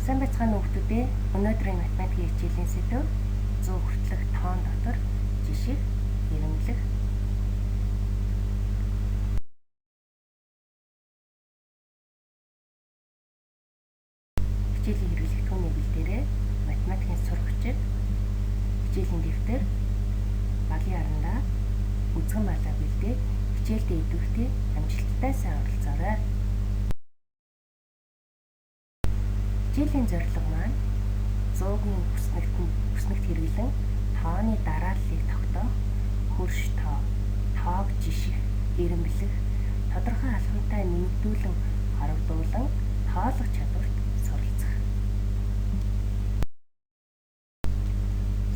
Сайн байцгаана уу хүүхдүүдээ. Өнөөдрийн математикийн хичээлийн сэдэв 100 хүртэлх тоон дотор жишиг, ирэмблэх. Хичээлийн хэрэглэх түүний бэлдээрээ математикийн сурагчид хичээлийн дэвтэр балын арандаа үзгэн малаа бэлдээ хичээлдээ идэвхтэй амжилттай сайн оролцоорой. Хичээлийн зорилго маань 100-гийн бүснэгт хэрэглэн тооны дарааллыг тогтоох, хөрш тоо, тоог жиших, ирэмблэх, тодорхой алхамтай нэмэгдүүлэн хорогдуулан тоолох чадварт суралцах.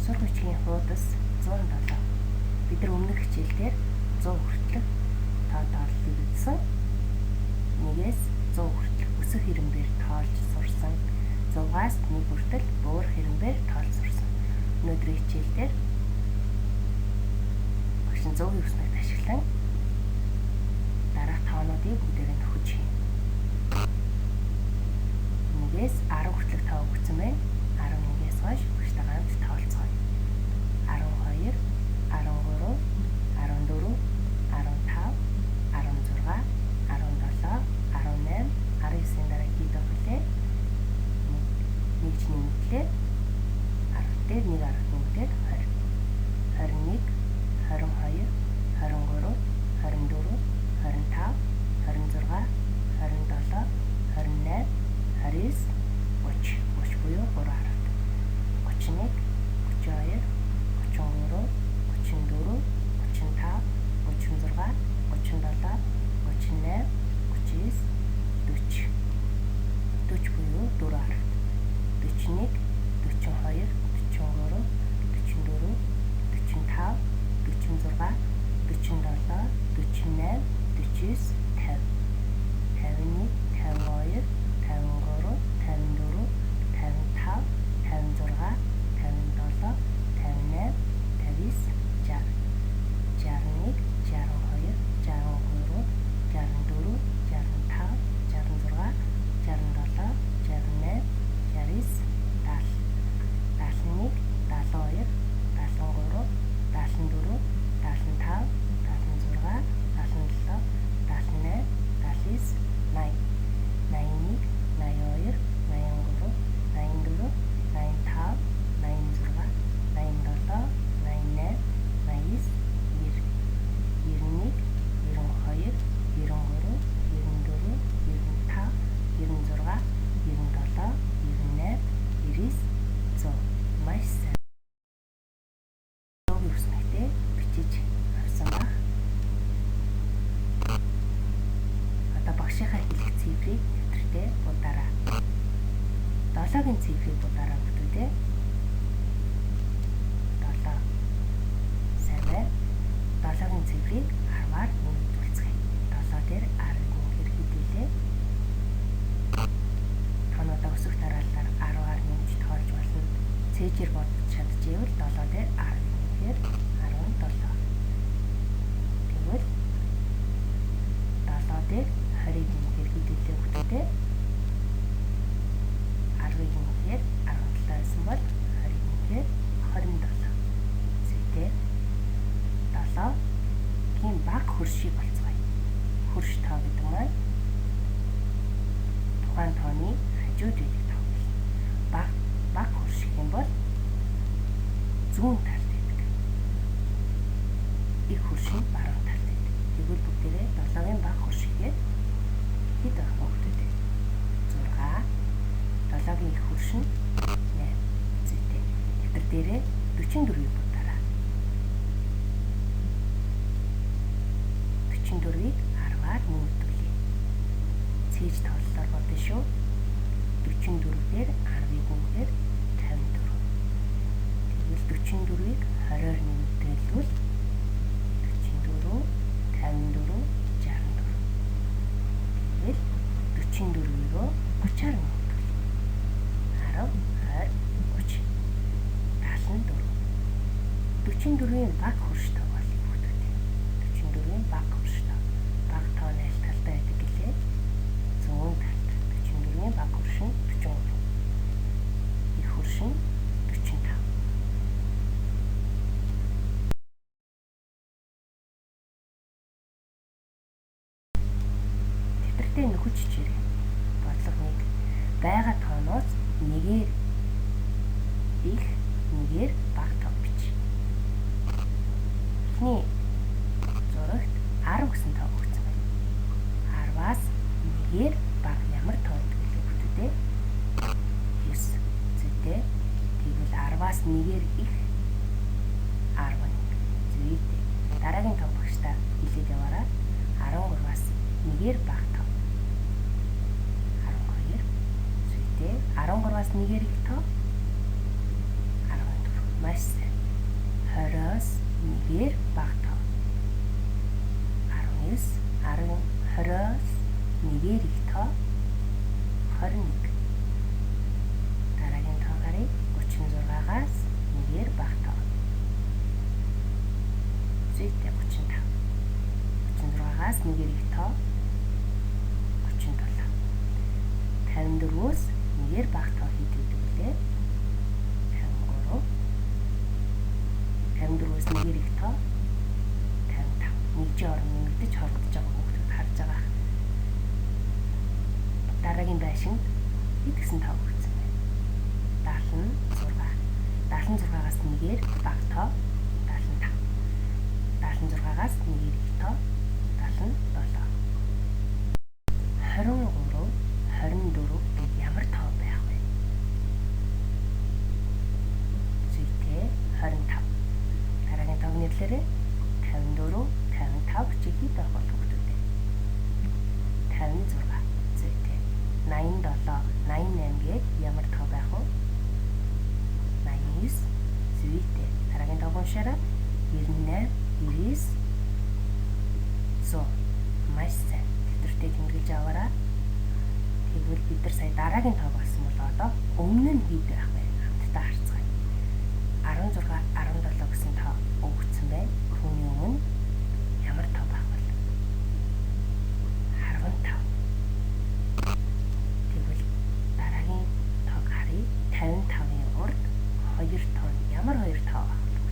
Сурах бичгийн хуудас 107. Бид нар өмнөх хичээлдээр 100 хүртэлх тоо тооллыг үзсэн. 1-ээс 100 хүртэлх өсөх хэрэмбээр тоолж сурсан. 100-аас 1 хүртэл буурах хэрэмбээр тоолж сурсан. Өнөөдрийн хичээлдээр багш нь 100-ийн өснөгт ашиглан дараах тоонуудыг бүгдээрээ нөхөж хийнэ. 1-ээс 10 хүртэлх тоо өгсөн байна. 11-ээс хойш багштай ганц тоолцгоё. 12, 13, 14, 15, 16, 17, 18, 19-ийн дараа хийдэг хүлээ. Нэг ч нэмэгдлээ 10 дээр 1 10 нэмэгдээд 20, 21, 22, 23, 24, 25, 26, 27, 28, 29, 30 буюу 3 харавт. 31, 42, 33, 34, 35, 36, 37, 38, 39, 40. 40 буюу 4 харавт. 41, 42, 43, 44, 45, 46, 47, 48, 49, 50. 51, 52, 53, 54, 55, 56, 57, 58, 59, 60. 61, 62, 63, 64, 65, 66, 67, 68, 69, 70, 71, 72, 73, 74, 75, 76, 77, 78, 79, 80, 81, 82, 83, 84, 95, 96, 97, 98, 99, 90, 91, 92, 93, 94, 95, 96, 97, 98, 99, 100. Маш сайн. Логийн үснэгтээ бичиж авсан баг. Одоо багшийнхаа хэлэх цифрыг тэмдэгтээ будаараа. 7-гийн цифрыг будаараа бүтүүдээ. 7. Сайн байна. 7-гийн цифрыг 10-аар нэмэгдүүлцгээе. 7 дээр 10 нэмэхээр хэд вэ? Тоонуудаа өсөх дараалалаар 10-аар нэмж тоолж болно. Цээжээр бодож чадчихвэл 7 дээр 10 нэмэхээр 17. Тэгвэл 7 дээр 20-ыг нэмэхээр хэд вэ хүүхдүүдээ? 10-ыг нэмэхээр 17 байсан бол 20-ыг нэмэхээр 27. Зүйтэй 7-гийн баг хөршийг болцгоё. Хөрш тоо гэдэг маань тухайн тооны хажууд байдаг тоо болно. Баг хөрш гэх юм бол зүүн талд байдаг. Их хөрш нь баруун талд байдаг. Тэгвэл бүгдээрээ 7-гийн баг хөрш гэхэд хэд байх вэ хүүхдүүдээ? 6. 7-гийн их хөрш нь 8. Зүйтэй. Дэвтэр дээрээ 44-ийг будаараа. 44-ийг 10-аар нэмэгдүүлье. Цээж тооллоор бодно шүү. 44 дээр 10-ыг нэмэхээр 54. Тэгвэл 44-ийг 20-оор нэмэгдүүлвэл 44, 54, 64. Тэгвэл 44-ийг 30-аар нэмэгдүүлье. 10, 20, 30, 74. 44-ийн баг хөрш тоо болно хүүхдүүдээ. 44-ийн баг хөрш тоо. Баг тоо аль талдаа байдаг гэлээ? Зүүн талд. 44-ийн баг хөрш нь 43. өгч чирээ. Бодлого 1. Байгаа тооноос нэгээр их, нэгээр бага тоо бич. Эхний зурагт 10 гэсэн тоо өгсөн байна. 10-аас нэгээр бага ямар тоо гэдэг вэ хүүхдүүдээ? 9. Зүйтэй. Тэгвэл 10-аас нэгээр их 11. Зүйтэй. Дараагийн тоо багштай хэлээд яваарай. 13-аас нэгээр бага тоо 12. Зүйтэй. 13-аас нэгээр их тоо 14. Маш сайн. 20-аас нэгээр бага тоо 19. 20-аас нэгээр их тоо 21. Дараагийн тоо гарыг 36-аас нэгээр бага тоо. Зүйтэй 35. 36-аас нэгээр их тоо 37. 54-өөс нэгээр бага тоо хэд гэдэг вэ? 53. 54-өөс нэгээр их тоо 55. Нэгжийн орон нэмэгдэж хорогдож байгаа хүүхдүүд харж байгаа. Дараагийн байшинд хэд гэсэн тоо өгсөн бэ? 76. 76-аас нэгээр бага тоо 75. 76-аас нэгээр их тоо 77. 23, 24 гээд ямар тоо байх вэ? Зүйтэй 25. Дараагийн тоог нэрлээрэй. 54, 55 чи хэд байх бол хүүхдүүдээ? 56. Зүйтэй. 87, 88 гээд ямар тоо байх вэ? 89. Зүйтэй. Дараагийн тоог уншаарай. 98, 99, 100. Маш сайн. Дэвтэртээ тэмдэглэж аваарай. Тэгвэл бид нар сая дараагийн тоог олсон бол одоо өмнө нь хэд байх вэ? Хамтдаа харцгаая. 16, 17 гэсэн тоо өгсөн байна. Түүний өмнө ямар тоо байх вэ? 15. Тэгвэл дараагийн тоог харъя. 55-ын урд 2 тоо нь ямар 2 тоо байх вэ?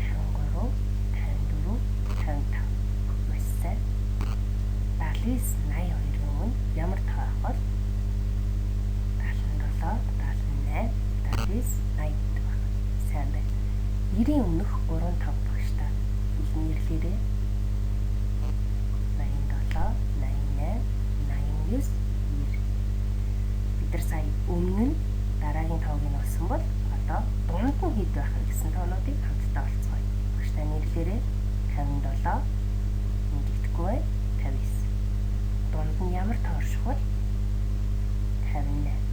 53, 54, 55. Маш сайн. 79, 82-ын өмнө ямар тоо байх вэ? 77, 78, 79, 80 байх. Сайн байна. 90-ийн өмнөх 3 тоо багштай нэрлээрэй. 87, 88, 89, 90. Бид нар сая өмнө нь дараагийн тоог нь олсон бол одоо дунд нь хэд байх вэ гэсэн тоонуудыг хамтдаа олцгоё. Багштай нэрлээрэй. 57, нэгдэхгүй 59. Дунд нь ямар тоо орших вэ? 58.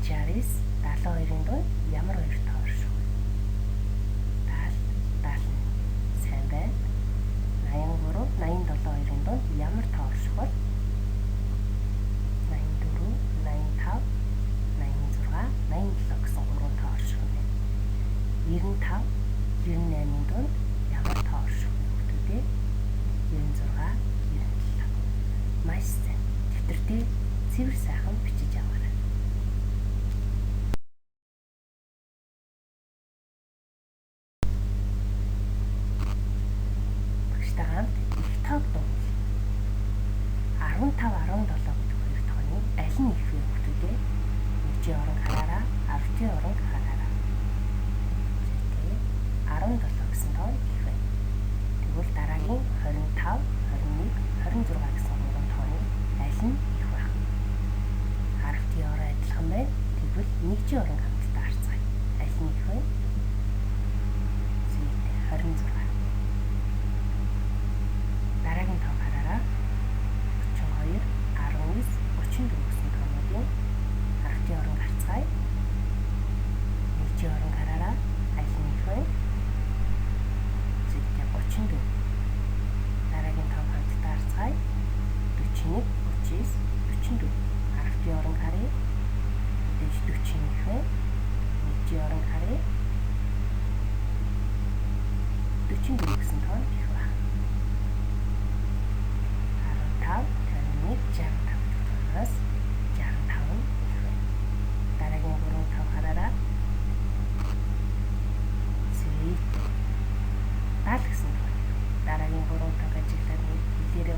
69, 72-ын дунд ямар 2 тоо орших вэ? 70, 70. Сайн байна. 83, 87 2-ын дунд ямар тоо орших вэ? 84, 95, 86, 87 гэсэн 3 тоо орших вэ? 95, 98-ын дунд ямар тоо орших вэ хүүхдүүдээ? 96, 97. Маш сайн. Дэвтэртээ цэвэр сайхан бичиж аваарай. Багштай хамт их тоог дуул. 15, 17 гэдэг хоёр тооны аль нь их вэ хүүхдүүдээ? Нэгжийн орон хараараа, 10-ийн орон хараараа. Зүйтэй 17 гэсэн тоо их вэ. Тэгвэл дараагийн 25, 21, 26 гэсэн 3 тооны аль нь их байх вэ? 10-ийн орон адилхан байна. Тэгвэл нэгжийн орон хамтдаа харцгаая. Аль нь их вэ? Зүйтэй 26. Дараагийн тоо хараараа. 32, 19, 34 гэсэн тоонуудын 10-ийн орон харцгаая. Нэгжийн орон хараараа. Аль нь их вэ? Зүйтэй 34. Дараагийн тоо хамтдаа харцгаая. 41, 39, 44. 10-ийн орон харъя. Мэдээж 40 их вэ? Нэгжийн орон харъя. 44 гэсэн тоо их байна. 15, 51, 65 гэх тоноос 65 нь их байна. Дараагийн 3 тоо хараараа. Зүйтэй 70 гэсэн тоо. Дараагийн 3 тоог ажиглаад хэлээрэй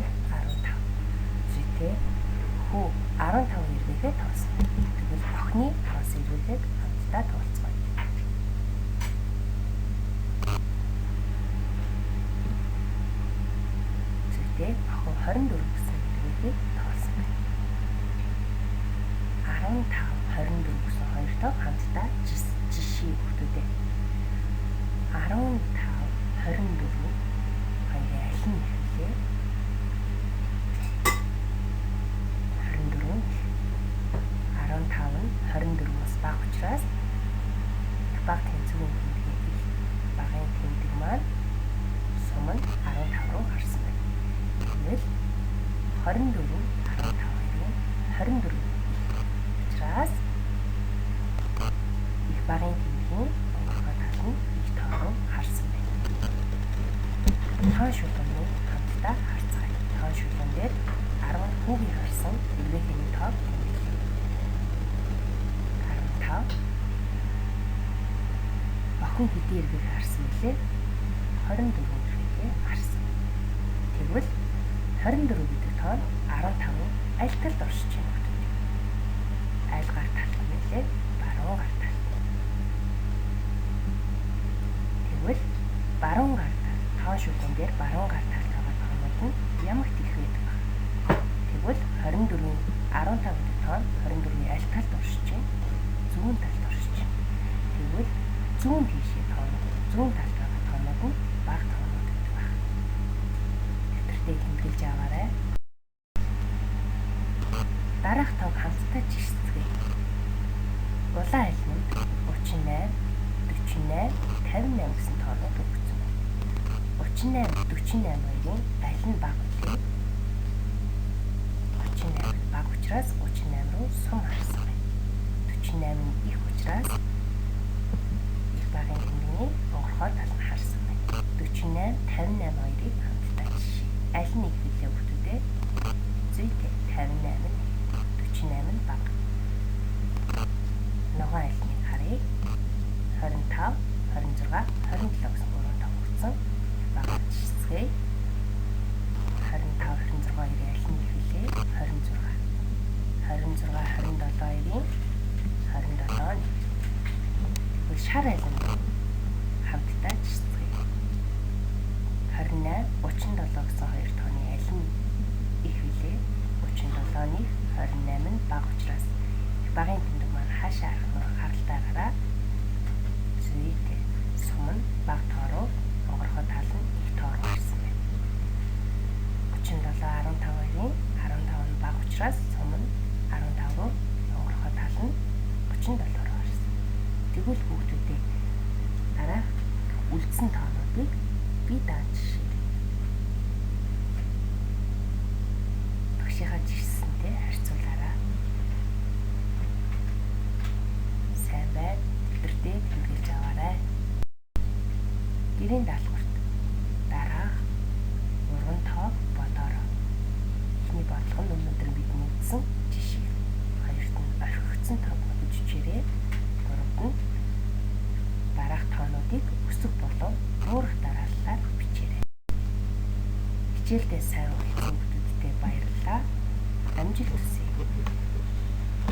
15. Зүйтэй хүү 15 эргээгээ тоосон. Тэгвэл охины тоос эргээгээд хамтдаа тооцгоё. Зүйтэй охин 24 гэсэн эргээгээ тоосон байна. 15, 24 гэсэн хоёртоо хамтдаа жишээ өгдөө. 15, 24 хоёрын аль нь их вэ? 24 15 нь 24-өөс бага учраас их бага тэнцвэрийн тэмдгийг их багын тэмдэг маань сум нь 15 руу гарсан байна. Тэгвэл 24 15-ын 24 учраас их багын тэмдгийн онгоргой тал нь их тоо руу харсан байна. Тоон шүлгэн хамтдаа харцгаая. Тоон шүлгэн дээр 10 хүүгийн харсан эргээхийн тоог тэмдэглэе. 15 охин хэдий эргээг харсан билээ? 24 эргээгээ харсан. Тэгвэл 24 гэдэг тоон 15-ын аль талд оршиж байна вэ? Аль гар талд нэлээ? Баруун гар талд. Тэгвэл баруун гар тал тоон шүлгэн дээр баруун гар талд байгаа тоонууд нь ямагт их байдаг вэ? Тэгвэл 24-ийн 15 гэдэг тоон 24-ийн аль талд оршиж байна? Зүүн талд оршиж байна. Тэгвэл зүүн тийшээ тоонууд, зүүн талд байгаа тоонууд нь бага тоонууд гэдэг байна. Дэвтэртээ тэмдэглэж аваарай. Дараах тоог хамтдаа жишцгээе. Улаан альманд 38, 48, 58 гэсэн тоонууд өгсөн байна. 38, 48 хоёрын аль нь бага вэ? 38 бага учраас 38 руу сум харсан байна. 48 нь их учраас их багын тэмдгийн онгоргой тал нь харсан байна. 48, 58 хоёрыг хамтдаа жишээ. Аль нь их вэ хүүхдүүдээ? Зүйтэй 58 нь 48 нь бага. Ногоон аль нь харъя. 25, 26, 27 гэсэн гурван тоог өгсөн. Бага жишцгээе. 25, 26 хоёрын аль нь их вэ? 26. 26, 27 хоёрын 27 нь. Тэгвэл шар аль нь хамтдаа жишцгээе. 28, 37 гэсэн хоёр тооны аль нь их вэ? 37-ны 28 нь бага учраас их багын тэмдэг маань хаашаа харах нь харалтаараа зүйтэй сум нь бага тоо руу онгоргой тал нь их тоо руу харсан байна. 37, 15 хоёрын 15 нь бага учраас сум нь 15 руу онгоргой тал нь 37 руу харсан. Тэгвэл хүүхдүүдээ дараах үлдсэн тоонуудыг би дааж жишээ. Багшийнхаа жишсэнтэй харьцуулаарай. Сайн бай. Дэвтэртээ тэмдэглэж аваарай. Гэрийн даалгаварт дараах урган тоог бодоорой. Эхний бодлого нь өнөөдөр бидний үзсэн жишээ. Хоёрт нь орхигдсон тоог хүчээрээ, гуравт нь дараах тоонуудыг өсөх болон буурах дарааллаар бичээрэй. Хичээлдээ сайн үлдсэн хүүхдүүдтэй баярлалаа. Амжилт хүсье.